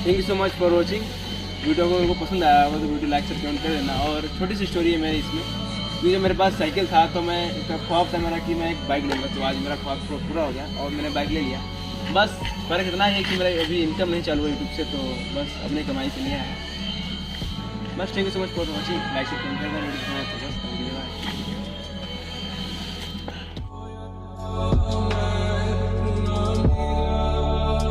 Thank you so much for watching. Video को उनको पसंद आया होगा तो वीडियो लाइक शेयर कमेंट कर देना। और छोटी सी स्टोरी है मेरी इसमें, क्योंकि मेरे पास साइकिल था तो मैं एक ख्वाब था मेरा कि मैं एक बाइक लूँगा, तो आज मेरा ख्वाब पूरा हो गया और मैंने बाइक ले लिया। बस फ़र्क इतना है कि मेरा अभी इनकम नहीं चालू है यूट्यूब से, तो बस अपनी कमाई से लिया है। बस thank you so much for watching, like share comment कर देना। वीडियो